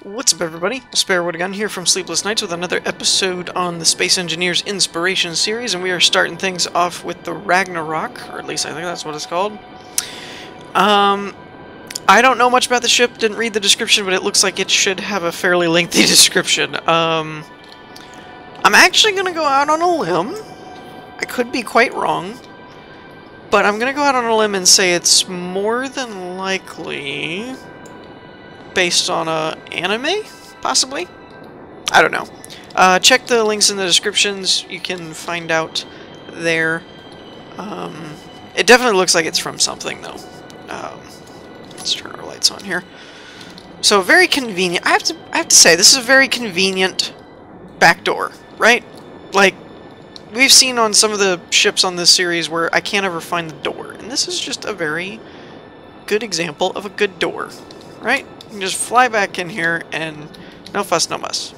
What's up, everybody? Sparewood again here from Sleepless Nights with another episode on the Space Engineers Inspiration series, and we are starting things off with the Ragnarok, or at least I think that's what it's called. I don't know much about the ship, didn't read the description, but it looks like it should have a fairly lengthy description. I'm actually going to go out on a limb. I could be quite wrong, but I'm going to go out on a limb and say it's more than likely based on a anime, possibly? I don't know. Check the links in the descriptions. You can find out there. It definitely looks like it's from something, though. Let's turn our lights on here. So very convenient. I have to say, this is a very convenient back door, right? Like, we've seen on some of the ships on this series where I can't ever find the door, and this is just a very good example of a good door, right? You can just fly back in here and no fuss, no muss.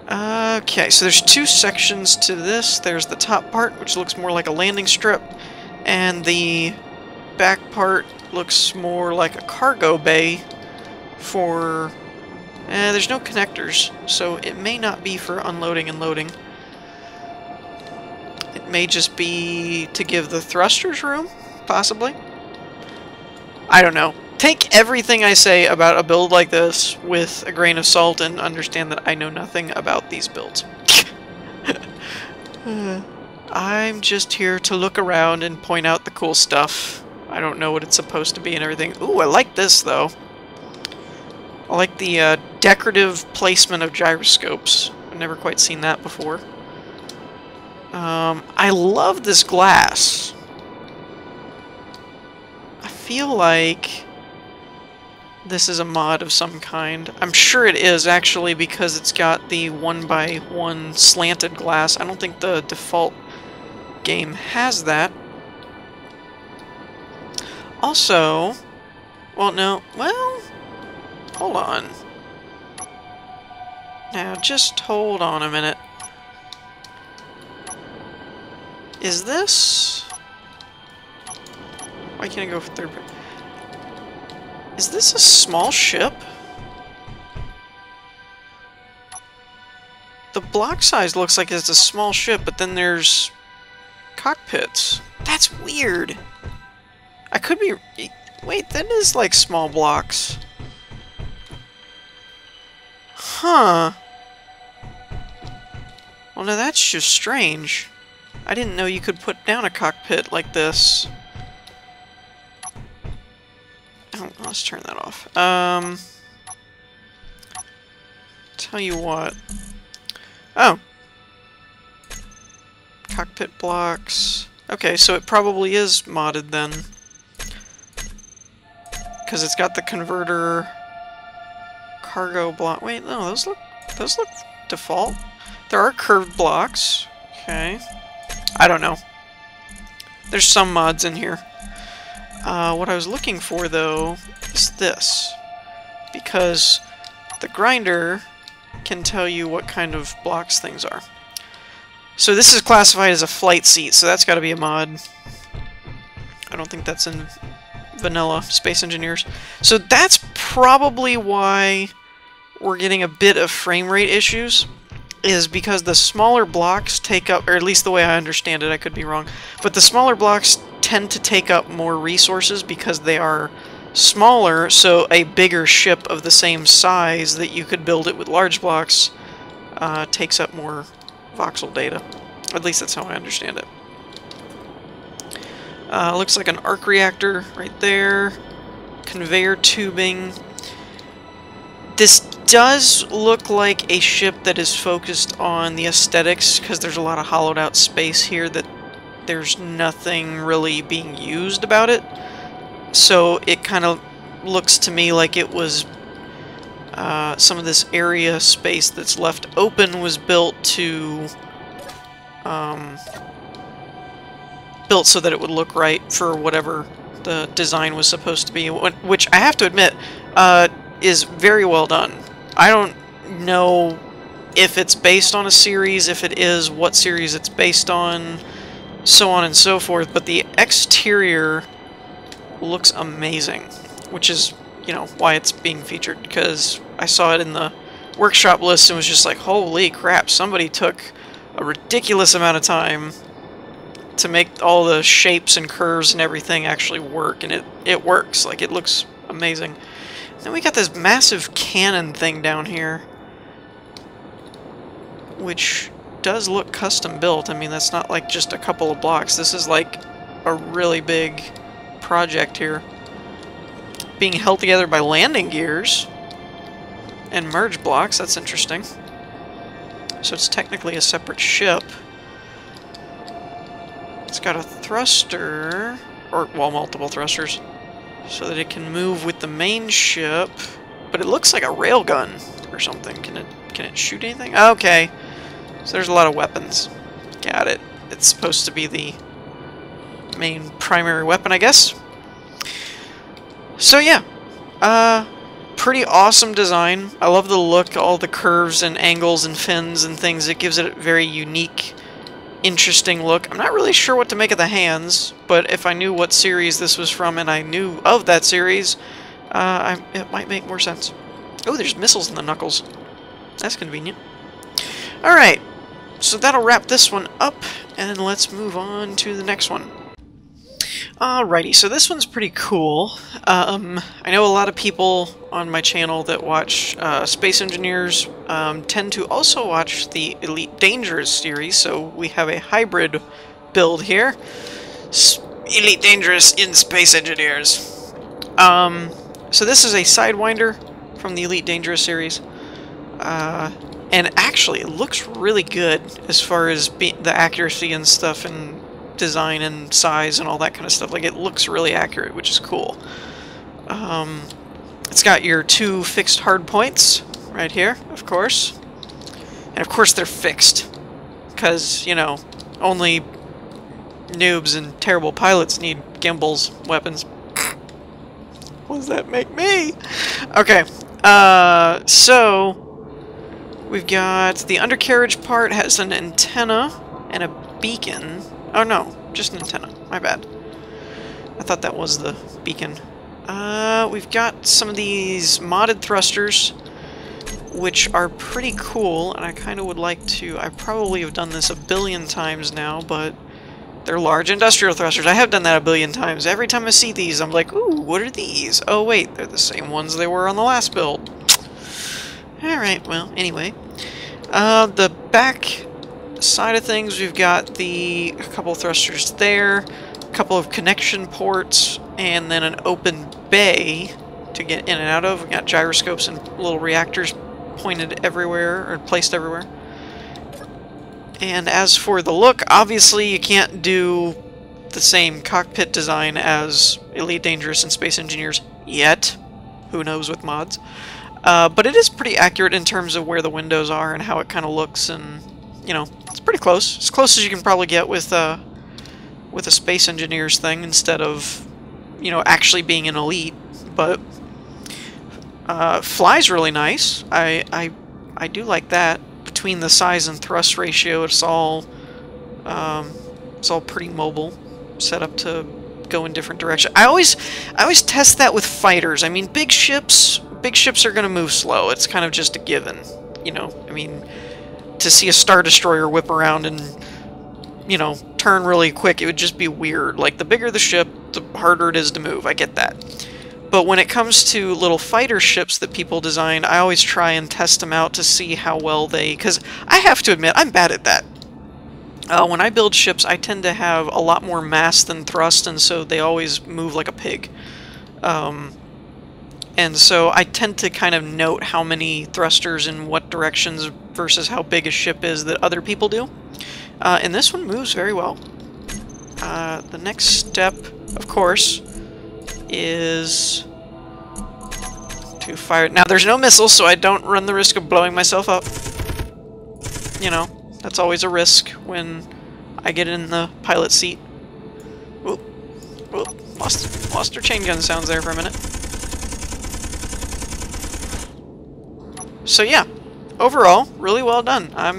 Okay, so there's two sections to this. There's the top part, which looks more like a landing strip, and the back part looks more like a cargo bay for... there's no connectors, so it may not be for unloading and loading. It may just be to give the thrusters room, possibly. I don't know. Take everything I say about a build like this with a grain of salt and understand that I know nothing about these builds. I'm just here to look around and point out the cool stuff. I don't know what it's supposed to be and everything. Ooh, I like this, though. I like the decorative placement of gyroscopes. I've never quite seen that before. I love this glass. I feel like this is a mod of some kind. I'm sure it is, actually, because it's got the 1x1 slanted glass. I don't think the default game has that. Also, well, no, well, hold on. Now, just hold on a minute. Is this... Why can't I go for third? Is this a small ship? The block size looks like it's a small ship, but then there's cockpits. That's weird. I could be... Wait, that is like small blocks. Huh. Well, now that's just strange. I didn't know you could put down a cockpit like this. Oh, let's turn that off. Tell you what. Oh. Cockpit blocks. Okay, so it probably is modded then. Because it's got the converter cargo block. Wait, no, those look default. There are curved blocks. Okay. I don't know. There's some mods in here. What I was looking for, though, is this. Because the grinder can tell you what kind of blocks things are. So this is classified as a flight seat, so that's got to be a mod. I don't think that's in vanilla Space Engineers. So that's probably why we're getting a bit of frame rate issues, is because the smaller blocks take up, or at least the way I understand it, I could be wrong, but the smaller blocks tend to take up more resources because they are smaller, so a bigger ship of the same size that you could build it with large blocks takes up more voxel data. At least that's how I understand it. Looks like an arc reactor right there. Conveyor tubing. This does look like a ship that is focused on the aesthetics, because there's a lot of hollowed out space here that there's nothing really being used about it. So it kind of looks to me like it was some of this area space that's left open was built to built so that it would look right for whatever the design was supposed to be, which I have to admit is very well done. I don't know if it's based on a series, if it is, what series it's based on, so on and so forth, but the exterior looks amazing, which is, you know, why it's being featured, because I saw it in the workshop list and was just like, holy crap, somebody took a ridiculous amount of time to make all the shapes and curves and everything actually work, and it works. Like, it looks amazing. Then we got this massive cannon thing down here, which does look custom built. I mean, that's not like just a couple of blocks. This is like a really big project here, being held together by landing gears and merge blocks. That's interesting. So it's technically a separate ship. It's got a thruster, or, well, multiple thrusters, so that it can move with the main ship, but it looks like a railgun or something. Can it shoot anything? Okay, so there's a lot of weapons. Got it. It's supposed to be the main primary weapon, I guess. So yeah, pretty awesome design. I love the look, all the curves and angles and fins and things. It gives it a very unique, interesting look. I'm not really sure what to make of the hands, but if I knew what series this was from and I knew of that series, it might make more sense. Oh, there's missiles in the knuckles. That's convenient. Alright, so that'll wrap this one up, and let's move on to the next one. Alrighty, so this one's pretty cool. I know a lot of people on my channel that watch Space Engineers tend to also watch the Elite Dangerous series, so we have a hybrid build here. Elite Dangerous in Space Engineers. So this is a Sidewinder from the Elite Dangerous series. And actually, it looks really good as far as the accuracy and stuff, and design and size and all that kind of stuff. Like, it looks really accurate, which is cool. It's got your 2 fixed hard points right here, of course. And of course they're fixed, because, you know, only noobs and terrible pilots need gimbals, weapons. What does that make me? Okay, so we've got the undercarriage part has an antenna and a beacon. Oh no, just an antenna. My bad. I thought that was the beacon. We've got some of these modded thrusters, which are pretty cool, and I kind of would like to... I probably have done this a billion times now, but they're large industrial thrusters. I have done that a billion times. Every time I see these, I'm like, ooh, what are these? Oh wait, they're the same ones they were on the last build. Alright, well, anyway. The back side of things, we've got a couple thrusters there, a couple of connection ports, and then an open bay to get in and out of. We've got gyroscopes and little reactors pointed everywhere, or placed everywhere. And as for the look, obviously you can't do the same cockpit design as Elite Dangerous and Space Engineers yet. Who knows with mods. But it is pretty accurate in terms of where the windows are and how it kind of looks, and, you know, it's pretty close. As close as you can probably get with a Space Engineers thing, instead of, you know, actually being an Elite. But flies really nice. I do like that. Between the size and thrust ratio, it's all pretty mobile, set up to go in different directions. I always test that with fighters. I mean, big ships are going to move slow. It's kind of just a given, you know. I mean, to see a Star Destroyer whip around and, you know, turn really quick, it would just be weird. Like, the bigger the ship, the harder it is to move. I get that. But when it comes to little fighter ships that people design, I always try and test them out to see how well they... Because I have to admit, I'm bad at that. When I build ships, I tend to have a lot more mass than thrust, and so they always move like a pig. And so I tend to kind of note how many thrusters in what directions versus how big a ship is that other people do. And this one moves very well. The next step, of course, is to fire... Now, there's no missiles, so I don't run the risk of blowing myself up. You know, that's always a risk when I get in the pilot seat. Whoop. Whoop. Lost her chain gun sounds there for a minute. So yeah, overall, really well done. I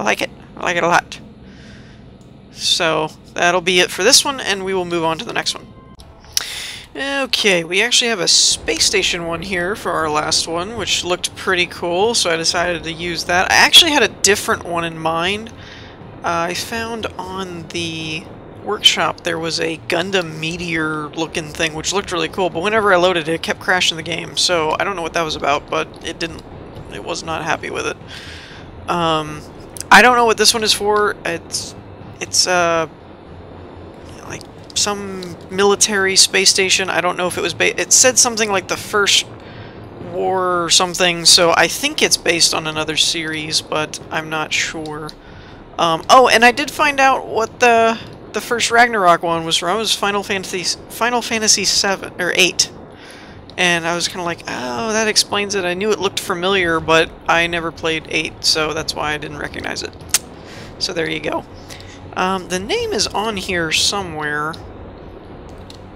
like it. I like it a lot. So that'll be it for this one, and we will move on to the next one. Okay, we actually have a space station one here for our last one, which looked pretty cool, so I decided to use that. I actually had a different one in mind. I found on the workshop there was a Gundam Meteor looking thing, which looked really cool, but whenever I loaded it, it kept crashing the game, so I don't know what that was about, but it was not happy with it. I don't know what this one is for. It's like some military space station. I don't know if it was it said something like the First War or something, so I think it's based on another series, but I'm not sure. Oh, and I did find out what the first Ragnarok one was from. It was Final Fantasy 7 or 8. And I was kind of like, oh, that explains it. I knew it looked familiar, but I never played 8, so that's why I didn't recognize it. So there you go. The name is on here somewhere,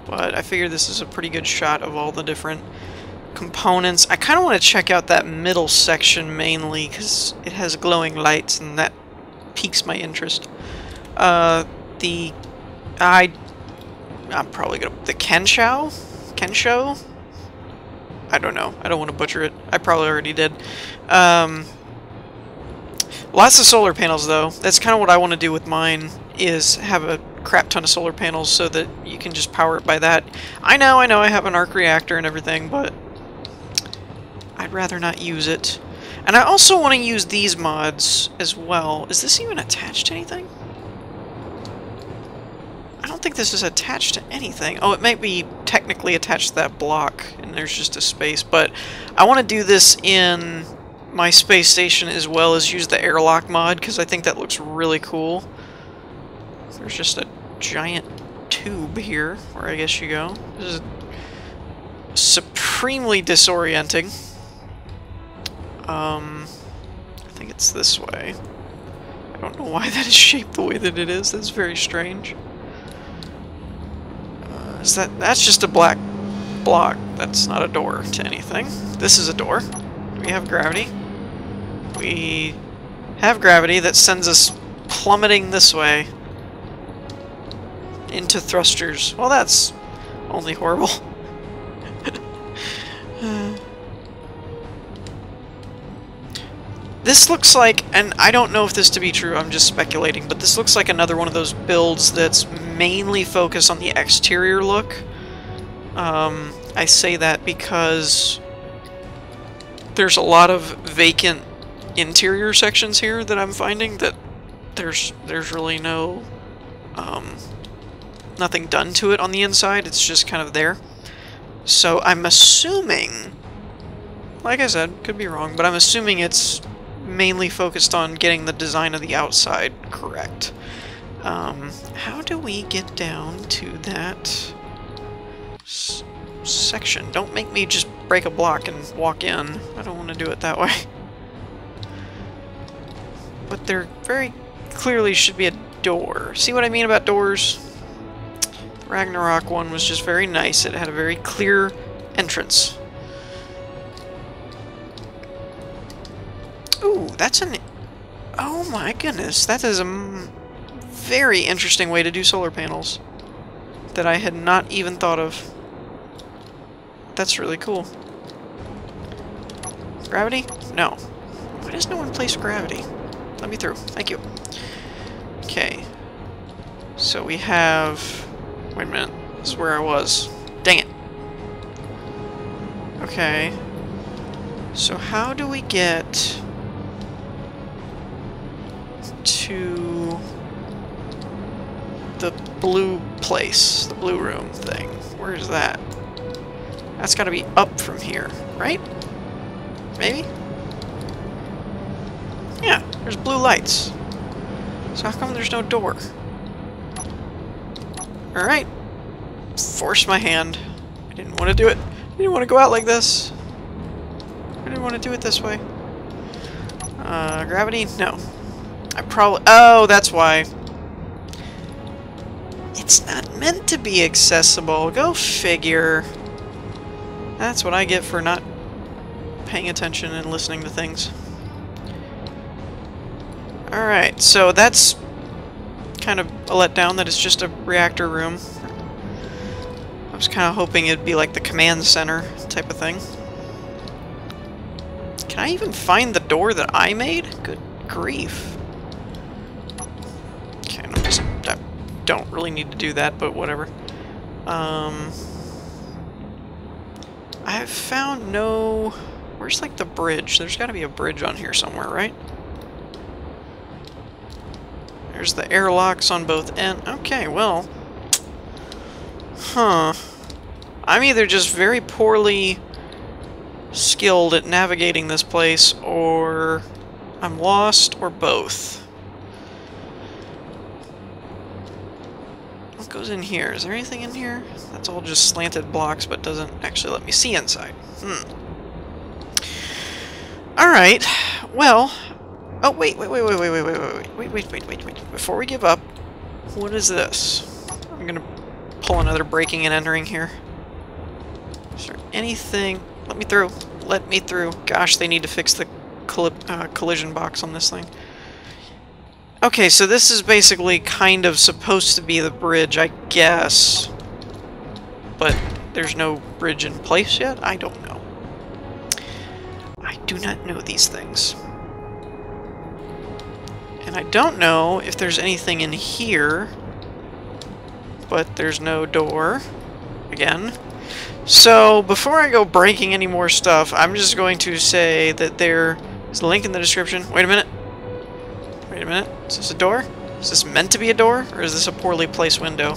but I figure this is a pretty good shot of all the different components. I kind of want to check out that middle section mainly, because it has glowing lights, and that piques my interest. I'm probably gonna... The Kanshou? Kanshou? I don't know. I don't want to butcher it. I probably already did. Lots of solar panels, though. That's kind of what I want to do with mine, is have a crap ton of solar panels so that you can just power it by that. I know I have an arc reactor and everything, but I'd rather not use it. And I also want to use these mods as well. Is this even attached to anything? I don't think this is attached to anything. Oh, it might be technically attached to that block, and there's just a space, but I want to do this in my space station as well as use the airlock mod, because I think that looks really cool. There's just a giant tube here, where I guess you go. This is supremely disorienting. I think it's this way. I don't know why that is shaped the way that it is. That's very strange. That's just a black block. That's not a door to anything. This is a door. Do we have gravity? We have gravity that sends us plummeting this way into thrusters. Well, that's only horrible. This looks like, and I don't know if this to be true, I'm just speculating, but this looks like another one of those builds that's mainly focused on the exterior look. I say that because there's a lot of vacant interior sections here that I'm finding that there's really no nothing done to it on the inside. It's just kind of there. So I'm assuming, like I said, could be wrong, but I'm assuming it's mainly focused on getting the design of the outside correct. How do we get down to that section? Don't make me just break a block and walk in. I don't want to do it that way. But there very clearly should be a door. See what I mean about doors? The Ragnarok one was just very nice. It had a very clear entrance. Ooh, that's an... Oh my goodness, that is a very interesting way to do solar panels that I had not even thought of. That's really cool. Gravity? No. Why does no one place gravity? Let me through. Thank you. Okay. So we have... Wait a minute. This is where I was. Dang it. Okay. So how do we get to the blue place, the blue room thing? Where is that? That's gotta be up from here, right? Maybe? Yeah, there's blue lights. So how come there's no door? Alright. Force my hand. I didn't want to do it. I didn't want to go out like this. I didn't want to do it this way. Gravity? No. I probably... Oh, that's why. It's not meant to be accessible. Go figure. That's what I get for not paying attention and listening to things. Alright, so that's kind of a letdown that it's just a reactor room. I was kind of hoping it'd be like the command center type of thing. Can I even find the door that I made? Good grief. Okay, I don't really need to do that, but whatever. I have found no... Where's, like, the bridge? There's got to be a bridge on here somewhere, right? There's the airlocks on both ends. Okay, well... Huh. I'm either just very poorly skilled at navigating this place, or I'm lost, or both. What goes in here? Is there anything in here? That's all just slanted blocks, but doesn't actually let me see inside. Alright, well... Oh, wait. Before we give up, what is this? I'm gonna pull another breaking and entering here. Is there anything... Let me through. Let me through. Gosh, they need to fix the collision box on this thing. Okay, so this is basically kind of supposed to be the bridge, I guess. But there's no bridge in place yet? I don't know. I do not know these things. And I don't know if there's anything in here. But there's no door. Again. So, before I go breaking any more stuff, I'm just going to say that there is a link in the description. Wait a minute. Wait a minute. Is this a door? Is this meant to be a door? Or is this a poorly placed window?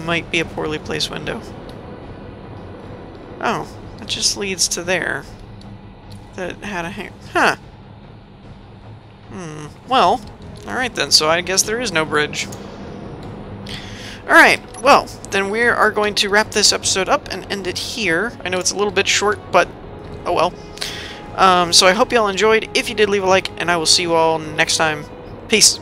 Might be a poorly placed window. Oh, that just leads to there. That had a hang... Huh. Well, alright then, so I guess there is no bridge. Alright, well, then we are going to wrap this episode up and end it here. I know it's a little bit short, but oh well. So I hope you all enjoyed. If you did, leave a like, and I will see you all next time. Peace.